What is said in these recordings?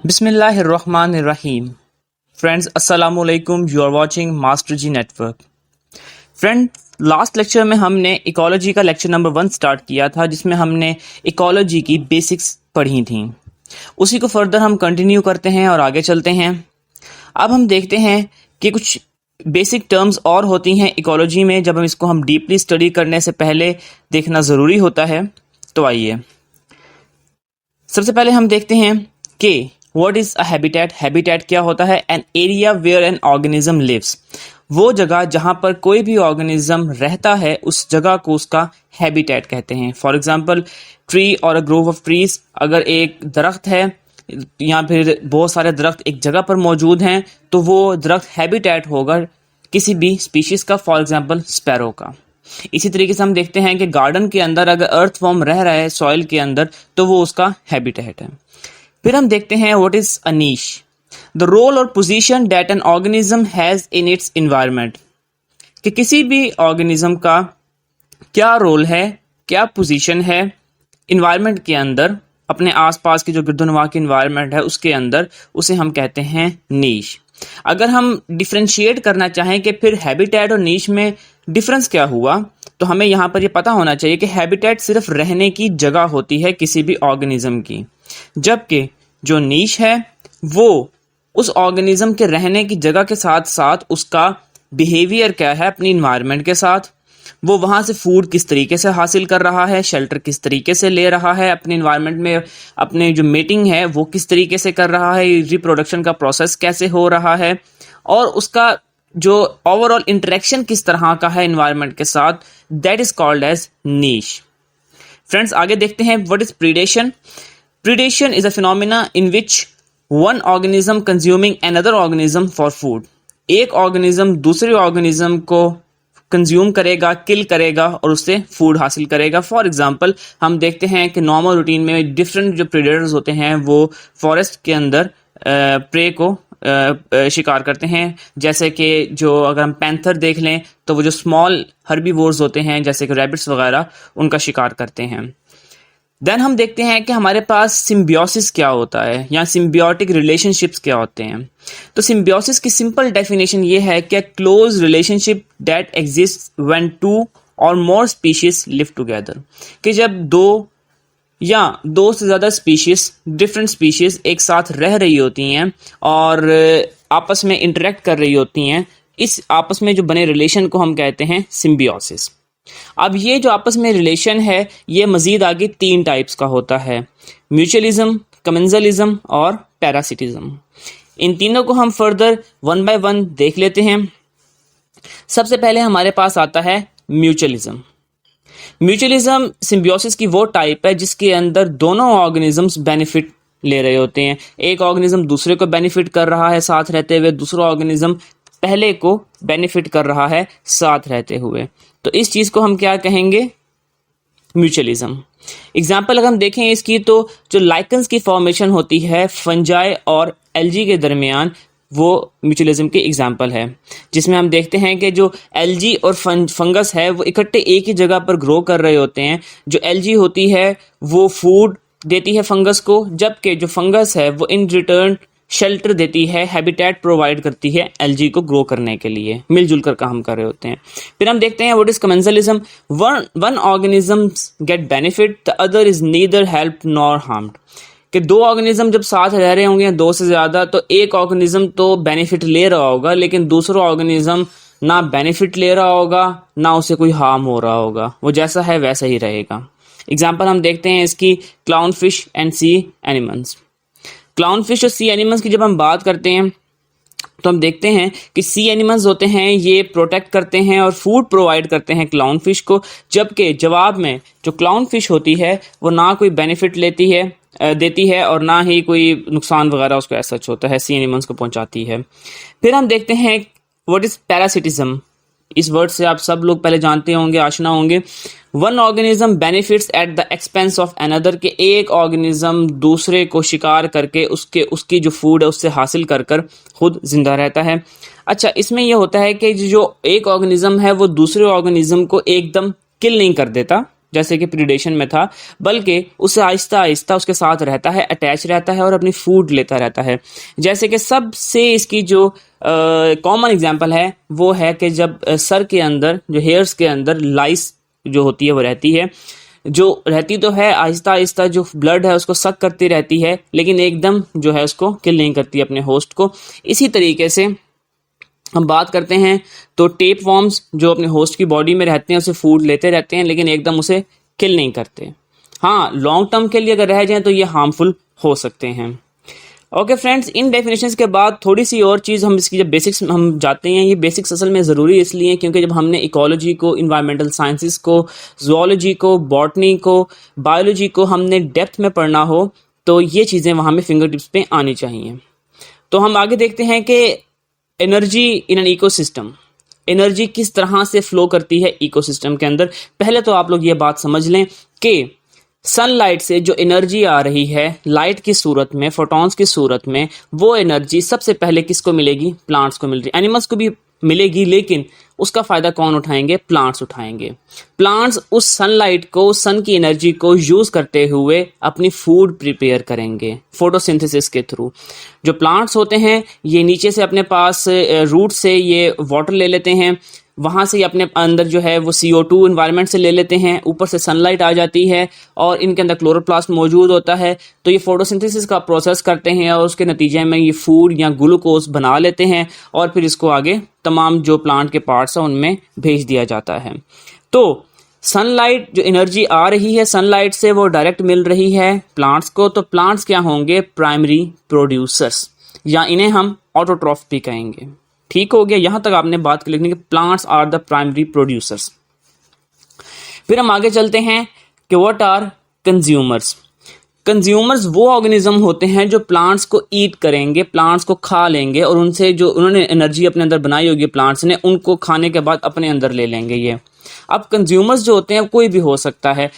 बिस्मिल्लाहिर्रहमानिर्रहीम। फ्रेंड्स अस्सलाम वालेकुम। You are watching master ji network. Friend, last lecture में हमने इकोलॉजी का लेक्चर नंबर 1 स्टार्ट किया था, जिसमें हमने इकोलॉजी की बेसिक्स पढ़ी थी। उसी को फर्दर हम कंटिन्यू करते हैं और आगे चलते हैं। अब हम देखते हैं कि कुछ बेसिक टर्म्स और होती हैं इकोलॉजी में, जब इसको हम डीपली स्टडी करने से पहले देखना ज़रूरी होता है। तो आइए सबसे पहले हम देखते हैं कि what is a habitat. Habitat क्या होता है? An area where an organism lives. वो जगह जहाँ पर कोई भी ऑर्गेनिज्म रहता है, उस जगह को उसका हैबिटेट कहते हैं। फॉर एग्जांपल, ट्री और अ ग्रोव ऑफ ट्रीज। अगर एक दरख्त है या फिर बहुत सारे दरख्त एक जगह पर मौजूद हैं, तो वो दरख्त हैबिटेट होगा किसी भी स्पीशीज का, फॉर एग्जांपल स्पैरो का। इसी तरीके से हम देखते हैं कि गार्डन के अंदर अगर अर्थ फॉर्म रह रहा है सॉइल के अंदर, तो वो उसका हैबिटेट है। फिर हम देखते हैं what is a niche. The role और position that an organism has in its environment. कि किसी भी ऑर्गेनिज्म का क्या रोल है, क्या पोजीशन है इन्वायरमेंट के अंदर, अपने आसपास की जो गिरदोनवा की इन्वायरमेंट है उसके अंदर, उसे हम कहते हैं नीश। अगर हम डिफ्रेंशिएट करना चाहें कि फिर हैबिटेट और नीश में डिफरेंस क्या हुआ, तो हमें यहाँ पर ये पता होना चाहिए कि हैबिटेट सिर्फ रहने की जगह होती है किसी भी ऑर्गेनिज्म की, जबकि जो नीश है वो उस ऑर्गेनिज्म के रहने की जगह के साथ साथ उसका बिहेवियर क्या है अपनी इन्वायरमेंट के साथ, वो वहाँ से फूड किस तरीके से हासिल कर रहा है, शेल्टर किस तरीके से ले रहा है अपने इन्वायरमेंट में, अपने जो मीटिंग है वो किस तरीके से कर रहा है, रिप्रोडक्शन का प्रोसेस कैसे हो रहा है, और उसका जो ओवरऑल इंटरेक्शन किस तरह का है इन्वायरमेंट के साथ, that is called as niche. Friends, आगे देखते हैं what is predation. Predation is a phenomena in which one organism consuming another organism for food. एक ऑर्गेनिज्म दूसरे ऑर्गेनिज्म को कंज्यूम करेगा, किल करेगा और उससे फूड हासिल करेगा। फॉर एग्जांपल, हम देखते हैं कि नॉर्मल रूटीन में डिफरेंट जो प्रेडेटर्स होते हैं वो फॉरेस्ट के अंदर प्रे को शिकार करते हैं। जैसे कि जो अगर हम पैंथर देख लें, तो वो जो स्मॉल हर्बीवोर्स होते हैं जैसे कि रैबिट्स वगैरह, उनका शिकार करते हैं। देन हम देखते हैं कि हमारे पास सिम्बियोसिस क्या होता है या सिम्बियोटिक रिलेशनशिप्स क्या होते हैं। तो सिम्बियोसिस की सिंपल डेफिनेशन ये है कि close relationship that exist when two or more species live together. कि जब दो से ज़्यादा स्पीशीज, डिफरेंट स्पीशीज एक साथ रह रही होती हैं और आपस में इंटरेक्ट कर रही होती हैं, इस आपस में जो बने रिलेशन को हम कहते हैं सिम्बियोसिस। अब ये जो आपस में रिलेशन है, ये मजीद आगे 3 टाइप्स का होता है: म्यूचुअलिज्म, कमेंजलिज्म और पैरासिटिज्म। इन तीनों को हम फर्दर 1 बाय 1 देख लेते हैं। सबसे पहले हमारे पास आता है म्यूचुअलिज्म। म्यूचुअलिज्म सिम्बियोसिस की वो टाइप है जिसके अंदर दोनों ऑर्गेनिजम्स बेनिफिट ले रहे होते हैं। एक ऑर्गेनिज्म दूसरे को बेनिफिट कर रहा है साथ रहते हुए, दूसरा ऑर्गेनिज्म पहले को बेनिफिट कर रहा है साथ रहते हुए। तो इस चीज़ को हम क्या कहेंगे? म्यूचुअलिज्म। एग्जाम्पल अगर हम देखें इसकी, तो जो लाइकन्स की फॉर्मेशन होती है फंजाई और एल्गी के दरमियान, वो म्यूचुअलिज्म की एग्जाम्पल है, जिसमें हम देखते हैं कि जो एल्गी और फंगस है वो इकट्ठे एक ही जगह पर ग्रो कर रहे होते हैं। जो एल्गी होती है वो फूड देती है फंगस को, जबकि जो फंगस है वो इन रिटर्न शेल्टर देती है, हैबिटेट प्रोवाइड करती है एल्गी को ग्रो करने के लिए, मिलजुल कर काम कर रहे होते हैं। फिर हम देखते हैं what is commensalism. One organism get benefit, the other is neither help nor harmed. कि दो ऑर्गेनिज्म जब साथ रह रहे होंगे, 2 से ज़्यादा, तो एक ऑर्गेनिज्म तो बेनिफिट ले रहा होगा, लेकिन दूसरा ऑर्गेनिज्म ना बेनिफिट ले रहा होगा ना उसे कोई हार्म हो रहा होगा, वो जैसा है वैसा ही रहेगा। एग्जाम्पल हम देखते हैं इसकी clown fish and sea animals. Clown fish और सी एनिमल्स की जब हम बात करते हैं, तो हम देखते हैं कि सी एनिमल्स होते हैं ये प्रोटेक्ट करते हैं और फूड प्रोवाइड करते हैं क्लाउन फिश को, जबकि जवाब में जो क्लाउन फिश होती है वो ना कोई बेनिफिट देती है और ना ही कोई नुकसान वगैरह उसको ऐसा होता है, सी एनिमल्स को पहुंचाती है। फिर हम देखते हैं व्हाट इज पैरासिटिज्म। इस वर्ड से आप सब लोग पहले जानते होंगे, आशना होंगे। One organism benefits at the expense of another. के एक ऑर्गेनिज्म दूसरे को शिकार करके उसकी जो फूड है उससे हासिल कर खुद जिंदा रहता है। अच्छा, इसमें यह होता है कि जो एक ऑर्गेनिज्म है वो दूसरे ऑर्गेनिज्म को एकदम किल नहीं कर देता, जैसे कि प्रीडेशन में था, बल्कि उससे आहिस्ता आहिस्ता उसके साथ रहता है, अटैच रहता है और अपनी फूड लेता रहता है। जैसे कि सबसे इसकी जो कॉमन एग्जांपल है वो है कि जब सर के अंदर जो हेयर्स के अंदर लाइस जो होती है वो रहती है, जो रहती तो है, आहिस्ता आहिस्ता जो ब्लड है उसको सक करती रहती है, लेकिन एकदम जो है उसको किल नहीं करती अपने होस्ट को। इसी तरीके से हम बात करते हैं तो टेप वॉर्म्स जो अपने होस्ट की बॉडी में रहते हैं उसे फूड लेते रहते हैं, लेकिन एकदम उसे किल नहीं करते। हाँ, लॉन्ग टर्म के लिए अगर रह जाएं तो ये हार्मफुल हो सकते हैं। ओके फ्रेंड्स, इन डेफिनेशंस के बाद थोड़ी सी और चीज़ हम इसकी जब बेसिक्स हम जाते हैं, ये बेसिक्स असल में ज़रूरी इसलिए हैं क्योंकि जब हमने इकोलॉजी को, इन्वायरमेंटल साइंसेस को, जूलॉजी को, बॉटनी को, बायोलॉजी को हमने डेप्थ में पढ़ना हो तो ये चीज़ें वहाँ में फिंगर टिप्स पे आनी चाहिए। तो हम आगे देखते हैं कि energy in an ecosystem, energy किस तरह से फ्लो करती है इकोसिस्टम के अंदर। पहले तो आप लोग ये बात समझ लें कि सनलाइट से जो एनर्जी आ रही है लाइट की सूरत में, फोटॉन्स की सूरत में, वो एनर्जी सबसे पहले किसको मिलेगी? प्लांट्स को मिल रही है। एनिमल्स को भी मिलेगी, लेकिन उसका फायदा कौन उठाएंगे? प्लांट्स उठाएंगे। प्लांट्स उस सनलाइट को, सन की एनर्जी को यूज करते हुए अपनी फूड प्रिपेयर करेंगे फोटोसिंथेसिस के थ्रू। जो प्लांट्स होते हैं ये नीचे से अपने पास रूट से ये वाटर ले लेते हैं, वहाँ से अपने अंदर जो है वो CO2 इन्वायरमेंट से ले लेते हैं, ऊपर से सनलाइट आ जाती है और इनके अंदर क्लोरोप्लास्ट मौजूद होता है, तो ये फोटोसिंथेसिस का प्रोसेस करते हैं और उसके नतीजे में ये फूड या ग्लूकोज बना लेते हैं और फिर इसको आगे तमाम जो प्लांट के पार्ट्स हैं उनमें भेज दिया जाता है। तो सनलाइट जो एनर्जी आ रही है सनलाइट से वो डायरेक्ट मिल रही है प्लांट्स को, तो प्लांट्स क्या होंगे? प्राइमरी प्रोड्यूसर्स, या इन्हें हम ऑटोट्रॉफ भी कहेंगे। ठीक हो गया, यहां तक आपने बात कर लिखनी कि plants are the primary producers. फिर हम आगे चलते हैं कि व्हाट आर कंज्यूमर्स। कंज्यूमर्स वो ऑर्गेनिज्म होते हैं जो प्लांट्स को ईट करेंगे, प्लांट्स को खा लेंगे और उनसे जो उन्होंने एनर्जी अपने अंदर बनाई होगी प्लांट्स ने, उनको खाने के बाद अपने अंदर ले लेंगे ये। अब कंज्यूमर्स जो होते हैं कोई भी हो सकता है,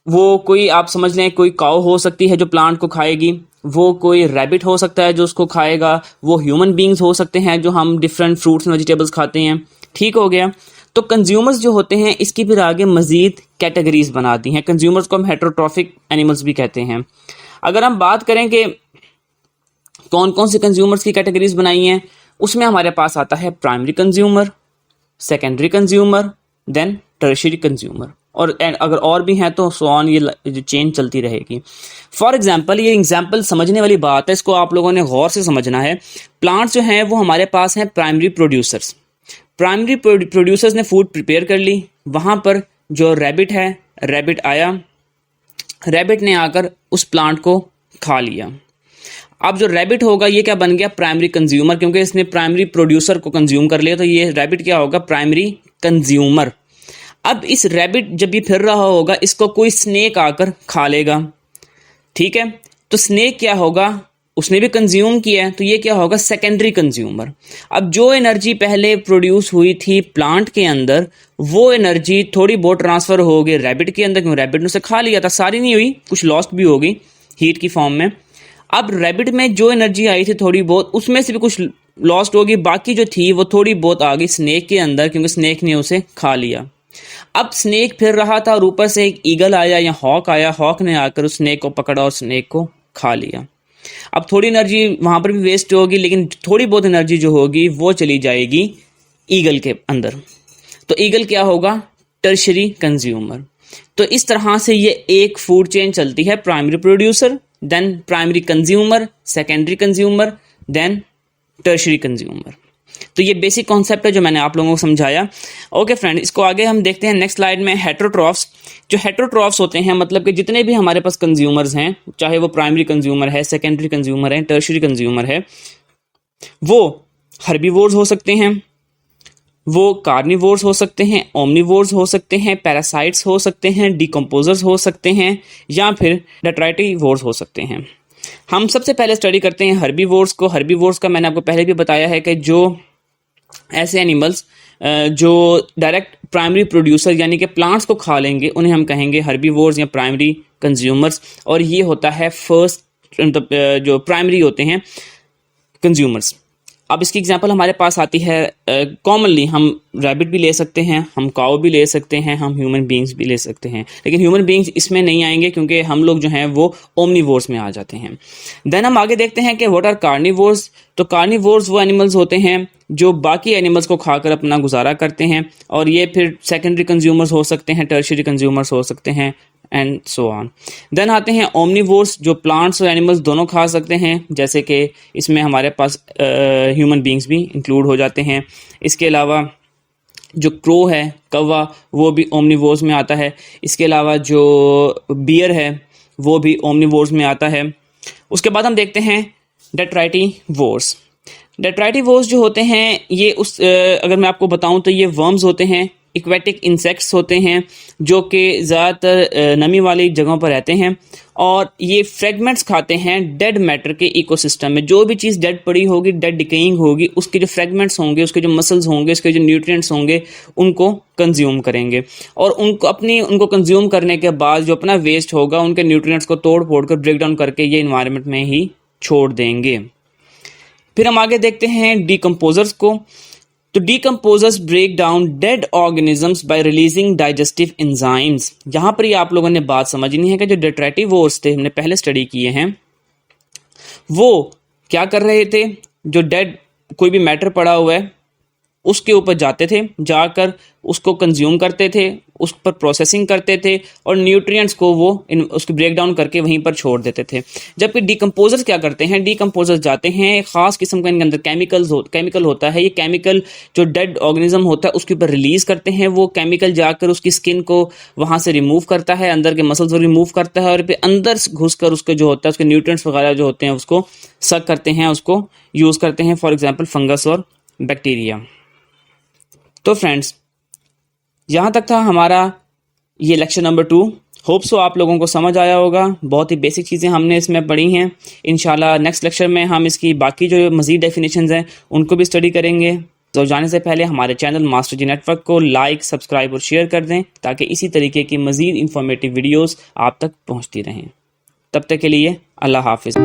वो कोई आप समझ लें कोई काऊ हो सकती है जो प्लांट को खाएगी, वो कोई रैबिट हो सकता है जो उसको खाएगा, वो ह्यूमन बींग्स हो सकते हैं जो हम डिफरेंट फ्रूट्स एंड वेजिटेबल्स खाते हैं। ठीक हो गया। तो कंज्यूमर्स जो होते हैं इसकी फिर आगे मजीद कैटेगरीज बना दी हैं। कंज्यूमर्स को हम हेटेरोट्रॉफिक एनिमल्स भी कहते हैं। अगर हम बात करें कि कौन कौन सी कंज्यूमर्स की कैटेगरीज बनाई हैं, उसमें हमारे पास आता है primary consumer, secondary consumer, then tertiary consumer, और अगर और भी हैं तो सो ऑन, ये चेन चलती रहेगी। फॉर एग्जांपल, ये एग्जांपल समझने वाली बात है, इसको आप लोगों ने गौर से समझना है। प्लांट्स जो हैं वो हमारे पास हैं प्राइमरी प्रोड्यूसर्स। प्राइमरी प्रोड्यूसर्स ने फूड प्रिपेयर कर ली, वहाँ पर जो रैबिट है, रैबिट आया, रैबिट ने आकर उस प्लांट को खा लिया। अब जो रैबिट होगा ये क्या बन गया? प्राइमरी कंज्यूमर, क्योंकि इसने प्राइमरी प्रोड्यूसर को कंज्यूम कर लिया, तो ये रैबिट क्या होगा? Primary consumer. अब इस रैबिट जब ये फिर रहा होगा इसको कोई स्नेक आकर खा लेगा। ठीक है, तो स्नेक क्या होगा? उसने भी कंज्यूम किया है, तो ये क्या होगा? Secondary consumer. अब जो एनर्जी पहले प्रोड्यूस हुई थी प्लांट के अंदर, वो एनर्जी थोड़ी बहुत ट्रांसफर हो गई रैबिट के अंदर, क्योंकि रैबिट ने उसे खा लिया था, सारी नहीं हुई, कुछ लॉस्ट भी हो गई हीट की फॉर्म में। अब रैबिट में जो एनर्जी आई थी थोड़ी बहुत, उसमें से भी कुछ लॉस्ट होगी, बाकी जो थी वो थोड़ी बहुत आ गई स्नेक के अंदर, क्योंकि स्नेक ने उसे खा लिया। अब स्नेक फिर रहा था और ऊपर से एक ईगल आया या हॉक आया, हॉक ने आकर उस स्नेक को पकड़ा और स्नेक को खा लिया। अब थोड़ी एनर्जी वहां पर भी वेस्ट होगी, लेकिन थोड़ी बहुत एनर्जी जो होगी वो चली जाएगी ईगल के अंदर। तो ईगल क्या होगा? Tertiary consumer. तो इस तरह से ये एक फूड चेन चलती है, primary producer, then primary consumer, secondary consumer, then tertiary consumer. तो ये बेसिक कॉन्सेप्ट है जो मैंने आप लोगों को समझाया। ओके फ्रेंड, इसको आगे हम देखते हैं नेक्स्ट स्लाइड में। हेटेरोट्रॉफ्स। जो हेटेरोट्रॉफ्स होते हैं मतलब कि जितने भी हमारे पास कंज्यूमर्स हैं, चाहे वो प्राइमरी कंज्यूमर है, सेकेंडरी कंज्यूमर है, टर्शियरी कंज्यूमर है, वो हर्बीवोर्स हो सकते हैं, वो कार्निवोर्स हो सकते हैं, ओमनिवोर्स हो सकते हैं, पैरासाइट्स हो सकते हैं, डिकम्पोजर्स हो सकते हैं, या फिर डेट्राइटिवोर्स हो सकते हैं। हम सबसे पहले स्टडी करते हैं हर्बीवोर्स को। हर्बीवोर्स का मैंने आपको पहले भी बताया है कि जो ऐसे एनिमल्स जो डायरेक्ट प्राइमरी प्रोड्यूसर यानी कि प्लांट्स को खा लेंगे उन्हें हम कहेंगे हर्बीवोर्स या प्राइमरी कंज्यूमर्स, और ये होता है फर्स्ट जो प्राइमरी होते हैं कंज्यूमर्स। अब इसकी एग्जांपल हमारे पास आती है, कॉमनली हम रैबिट भी ले सकते हैं, हम काऊ भी ले सकते हैं, हम ह्यूमन बींग्स भी ले सकते हैं, लेकिन ह्यूमन बींग्स इसमें नहीं आएंगे क्योंकि हम लोग जो हैं वो ओमनीवोर्स में आ जाते हैं। देन हम आगे देखते हैं कि व्हाट आर कार्निवोर्स। तो कार्निवोर्स वो एनिमल्स होते हैं जो बाकी एनिमल्स को खाकर अपना गुजारा करते हैं, और ये फिर सेकेंडरी कंज्यूमर्स हो सकते हैं, टर्शियरी कंज्यूमर्स हो सकते हैं, एंड सो ऑन। देन आते हैं ओमनीवोर्स, जो प्लांट्स और एनिमल्स दोनों खा सकते हैं, जैसे कि इसमें हमारे पास ह्यूमन बींग्स भी इंक्लूड हो जाते हैं। इसके अलावा जो क्रो है, कौवा, वो भी ओमनीवोर्स में आता है। इसके अलावा जो बियर है वो भी ओमनीवोर्स में आता है। उसके बाद हम देखते हैं डेट्राइटिवोर्स। डेट्राइटिवोर्स जो होते हैं ये अगर मैं आपको बताऊं तो ये वर्म्स होते हैं, एक्वेटिक इंसेक्ट्स होते हैं जो कि ज़्यादातर नमी वाली जगहों पर रहते हैं, और ये फ्रेगमेंट्स खाते हैं डेड मैटर के इकोसिस्टम में। जो भी चीज़ डेड पड़ी होगी, डेड डिकेइंग होगी, उसके जो फ्रेगमेंट्स होंगे, उसके जो मसल्स होंगे, उसके जो न्यूट्रिएंट्स होंगे, उनको कंज्यूम करेंगे, और उनको कंज्यूम करने के बाद जो अपना वेस्ट होगा उनके न्यूट्रिएंट्स को तोड़ फोड़ कर ब्रेक डाउन करके ये इन्वायरमेंट में ही छोड़ देंगे। फिर हम आगे देखते हैं डीकम्पोजर्स को। तो decomposers break down dead organisms by releasing digestive enzymes. यहाँ पर ही आप लोगों ने बात समझनी है कि जो डेट्राइटिवोर्स थे, हमने पहले स्टडी किए हैं, वो क्या कर रहे थे, जो डेड कोई भी मैटर पड़ा हुआ है उसके ऊपर जाते थे, जाकर उसको कंज्यूम करते थे, उस पर प्रोसेसिंग करते थे, और न्यूट्रिएंट्स को वो उसको ब्रेक डाउन करके वहीं पर छोड़ देते थे। जबकि डीकम्पोजर्स क्या करते हैं, डीकम्पोजर्स जाते हैं, एक ख़ास किस्म का इनके अंदर केमिकल होता है, ये केमिकल जो डेड ऑर्गेनिज्म होता है उसके ऊपर रिलीज़ करते हैं। वो केमिकल जाकर उसकी स्किन को वहाँ से रिमूव करता है, अंदर के मसल्स को रिमूव करता है, और फिर अंदर घुस कर उसके जो होता है उसके न्यूट्रिएंट्स वगैरह जो होते हैं उसको सक करते हैं, उसको यूज़ करते हैं, फॉर एग्जाम्पल फंगस और बैक्टीरिया। तो फ्रेंड्स, यहाँ तक था हमारा ये लेक्चर नंबर 2। होप सो आप लोगों को समझ आया होगा। बहुत ही बेसिक चीज़ें हमने इसमें पढ़ी हैं। इंशाल्लाह नेक्स्ट लेक्चर में हम इसकी बाकी जो मज़ीद डेफिनेशंस हैं उनको भी स्टडी करेंगे। तो जाने से पहले हमारे चैनल मास्टर जी नेटवर्क को लाइक, सब्सक्राइब और शेयर कर दें ताकि इसी तरीके की मज़ीद इंफॉर्मेटिव वीडियोज़ आप तक पहुँचती रहें। तब तक के लिए अल्लाह हाफिज़।